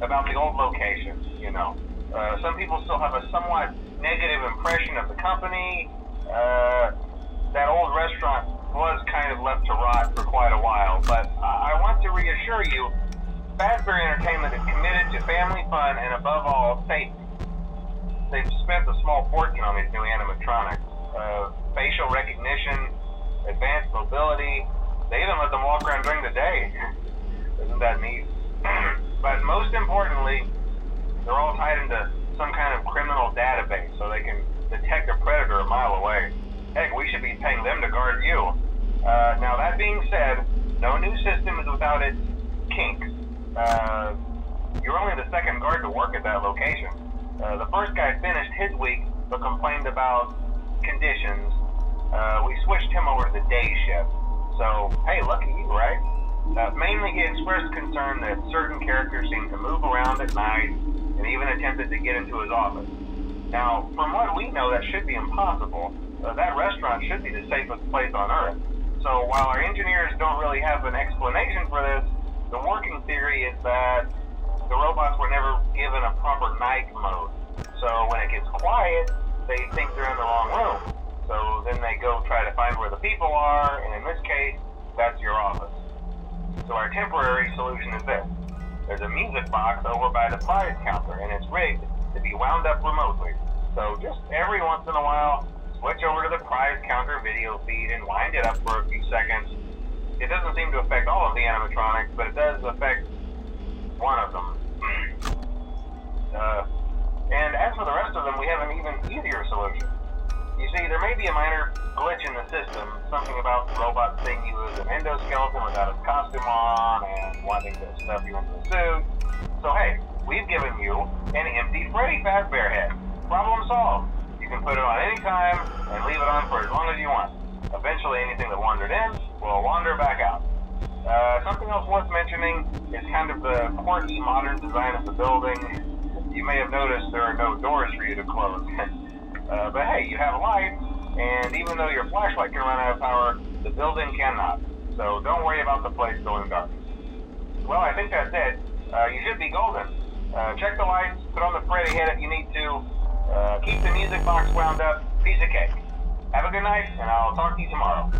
about the old location, you know. Some people still have a somewhat negative impression of the company. That old restaurant was kind of left to rot for quite a while, but I want to reassure you, Fazbear Entertainment is committed to family fun and above all, safety. They've spent a small fortune on these new animatronics. Facial recognition, advanced mobility. They even let them walk around during the day. Isn't that neat? But most importantly, they're all tied into some kind of criminal database so they can detect a predator a mile away. Heck, we should be paying them to guard you. Now that being said, no new system is without its kinks. You're only the second guard to work at that location. The first guy finished his week but complained about conditions. We switched him over to the day shift. So, hey, lucky you, right? Mainly he expressed concern that certain characters seem to move around at night and even attempted to get into his office. Now, from what we know, that should be impossible. That restaurant should be the safest place on Earth. So while our engineers don't really have an explanation for this, the working theory is that the robots were never given a proper night mode. So when it gets quiet, they think they're in the wrong room. So then they go try to find where the people are, and in this case, that's your office. So our temporary solution is this. There's a music box over by the prize counter, and it's rigged to be wound up remotely. So just every once in a while, switch over to the prize counter video feed and wind it up for a few seconds. It doesn't seem to affect all of the animatronics, but it does affect one of them. And as for the rest of them, we have an even easier solution. You see, there may be a minor glitch in the system, something about the robot seeing you as an endoskeleton without its costume on and wanting to stuff you into a suit. So hey, we've given you an empty Freddy Fazbear head. Problem solved. You can put it on any time and leave it on for as long as you want. Eventually anything that wandered in will wander back out. Something else worth mentioning is kind of the quirky modern design of the building. You may have noticed there are no doors for you to close. But hey, you have lights, and even though your flashlight can run out of power, the building cannot. So don't worry about the place going dark. Well, I think that's it. You should be golden. Check the lights, put on the Freddy head if you need to. Keep the music box wound up. Piece of cake. Have a good night, and I'll talk to you tomorrow.